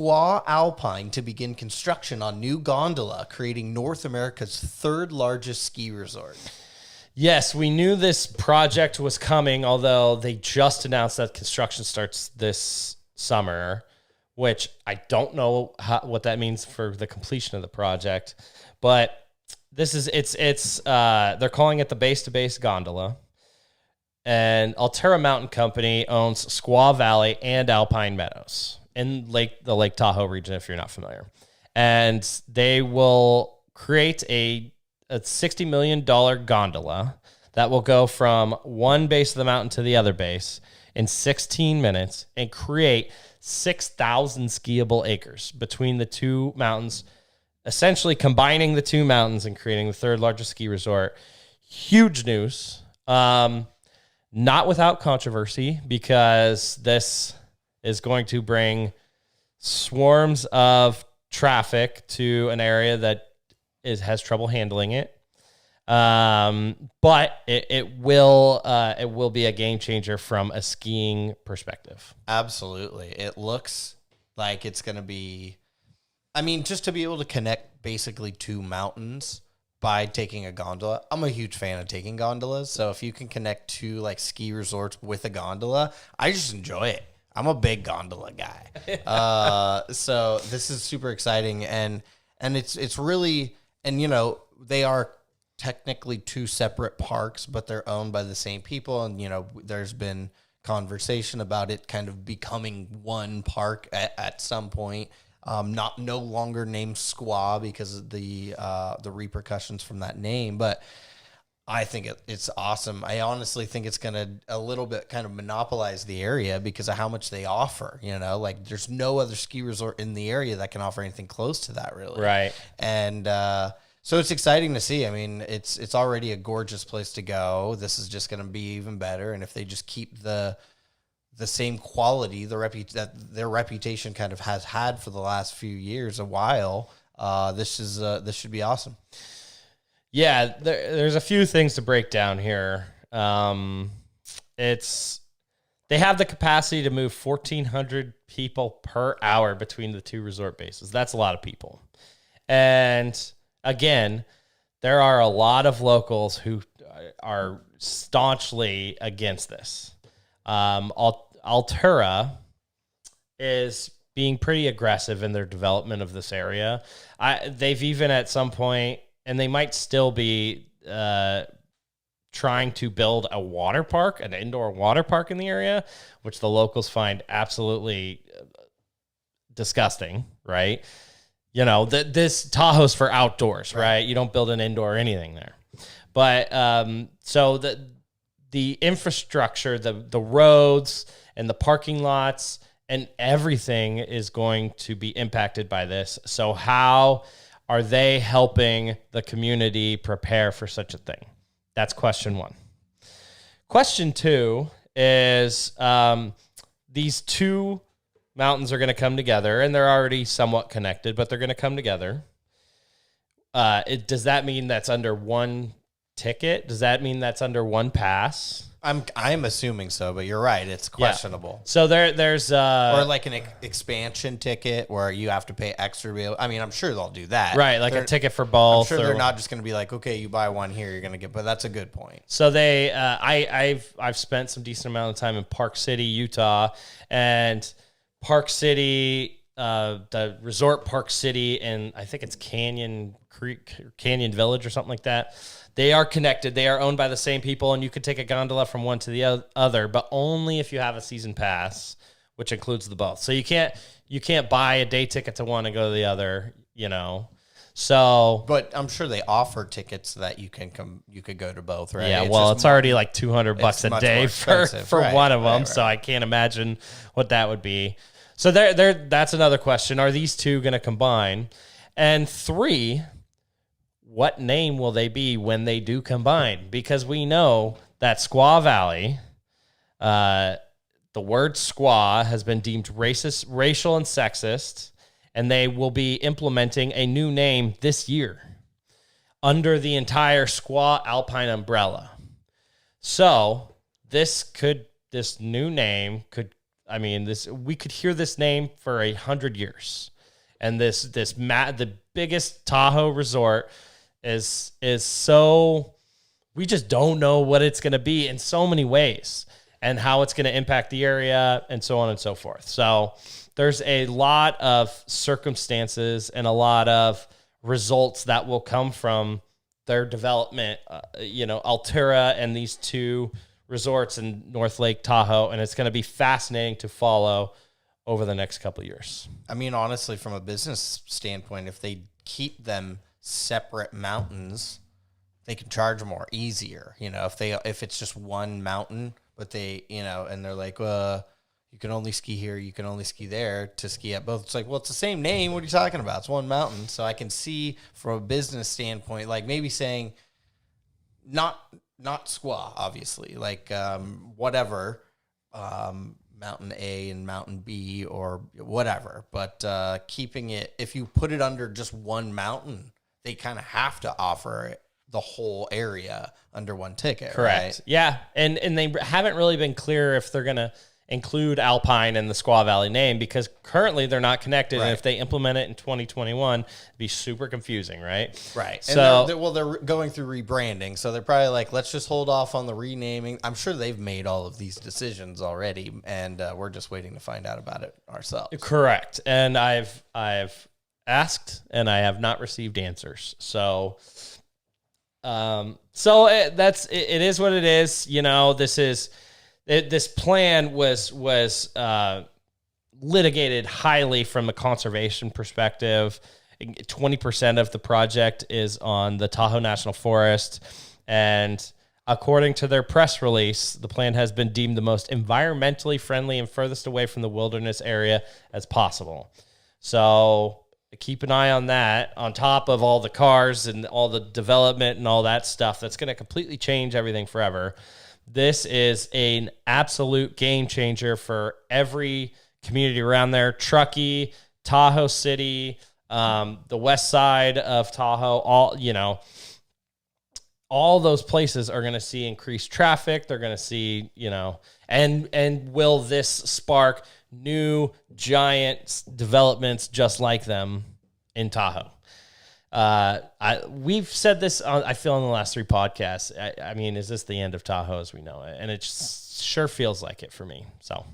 Squaw-Alpine to begin construction on new gondola, creating North America's third largest ski resort. Yes, we knew this project was coming, although they just announced that construction starts this summer, which I don't know what that means for the completion of the project. But this is they're calling it the base-to-base gondola. And Alterra Mountain Company owns Squaw Valley and Alpine Meadows in the Lake Tahoe region, if you're not familiar. And they will create a $60 million gondola that will go from one base of the mountain to the other base in 16 minutes and create 6,000 skiable acres between the two mountains, essentially combining the two mountains and creating the third largest ski resort. Huge news. Not without controversy, because this is going to bring swarms of traffic to an area that has trouble handling it. But it will be a game changer from a skiing perspective. Absolutely. It looks like it's going to be, I mean, just to be able to connect basically two mountains by taking a gondola. I'm a huge fan of taking gondolas. So if you can connect two like ski resorts with a gondola, I just enjoy it. I'm a big gondola guy. So this is super exciting. And it's really, and you know, they are technically two separate parks, but they're owned by the same people. And, you know, there's been conversation about it kind of becoming one park at some point. No longer named Squaw because of the repercussions from that name, but I think it's awesome. I honestly think it's going to a little bit kind of monopolize the area because of how much they offer, you know, like there's no other ski resort in the area that can offer anything close to that, really. Right. And so it's exciting to see. I mean, it's already a gorgeous place to go. This is just going to be even better. And if they just keep the same quality, that their reputation kind of has had for the last few years, a while, this should be awesome. Yeah, there's a few things to break down here. They have the capacity to move 1,400 people per hour between the two resort bases. That's a lot of people. And again, there are a lot of locals who are staunchly against this. Alterra is being pretty aggressive in their development of this area. They've even at some point, and they might still be trying to build a water park, an indoor water park in the area, which the locals find absolutely disgusting, right? You know, this Tahoe's for outdoors, right? You don't build an indoor anything there. But so the infrastructure, the roads and the parking lots and everything is going to be impacted by this. So how are they helping the community prepare for such a thing? That's question one. Question two is these two mountains are going to come together, and they're already somewhat connected, but they're going to come together. Does that mean that's under one ticket? Does that mean that's under one pass? I'm assuming so, but you're right. It's questionable. Yeah. So there's or like an expansion ticket where you have to pay extra to be able, I mean, I'm sure they'll do that. Right, like a ticket for both. I'm sure they're not just going to be like, okay, you buy one here, you're going to get, but that's a good point. So they, I've spent some decent amount of time in Park City, Utah, and Park City, the resort Park City, and I think it's Canyon Creek, Canyon Village or something like that. They are connected. They are owned by the same people, and you could take a gondola from one to the other, but only if you have a season pass, which includes the both. So you can't buy a day ticket to one and go to the other, you know. So, but I'm sure they offer tickets that you could go to both, right? Yeah, it's already like $200 a day for one of them, so I can't imagine what that would be. So that's another question. Are these two going to combine? And three, what name will they be when they do combine? Because we know that Squaw Valley, the word squaw has been deemed racist, racial, and sexist, and they will be implementing a new name this year under the entire Squaw-Alpine umbrella. So this new name could I mean, we could hear this name for 100 years. And the biggest Tahoe resort is so, we just don't know what it's going to be in so many ways and how it's going to impact the area and so on and so forth. So there's a lot of circumstances and a lot of results that will come from their development, Alterra and these two resorts in North Lake Tahoe. And it's going to be fascinating to follow over the next couple of years. I mean, honestly, from a business standpoint, if they keep them separate mountains, they can charge more easier. If it's just one mountain, but they, and they're like, you can only ski here, you can only ski there, to ski at both. It's like, well, it's the same name. What are you talking about? It's one mountain. So I can see from a business standpoint, like maybe saying not Squaw, obviously, like whatever, Mountain A and Mountain B or whatever. But keeping it, if you put it under just one mountain, they kind of have to offer it, the whole area under one ticket. Correct. Right? Yeah. And they haven't really been clear if they're going to include Alpine in the Squaw Valley name, because currently they're not connected. Right. And if they implement it in 2021, it'd be super confusing, right? Right. So, and they're going through rebranding. So they're probably like, let's just hold off on the renaming. I'm sure they've made all of these decisions already, and we're just waiting to find out about it ourselves. correct. And I've asked and I have not received answers. So, it is what it is. This plan was litigated highly from a conservation perspective. 20% of the project is on the Tahoe National Forest, and according to their press release, the plan has been deemed the most environmentally friendly and furthest away from the wilderness area as possible. So keep an eye on that, on top of all the cars and all the development and all that stuff that's going to completely change everything forever. This is an absolute game changer for every community around there. Truckee, Tahoe City, the west side of Tahoe, all those places are going to see increased traffic. They're going to see, and will this spark new giant developments just like them in Tahoe? We've said this I feel in the last 3 podcasts. I mean, is this the end of Tahoe as we know it? And it sure feels like it for me. So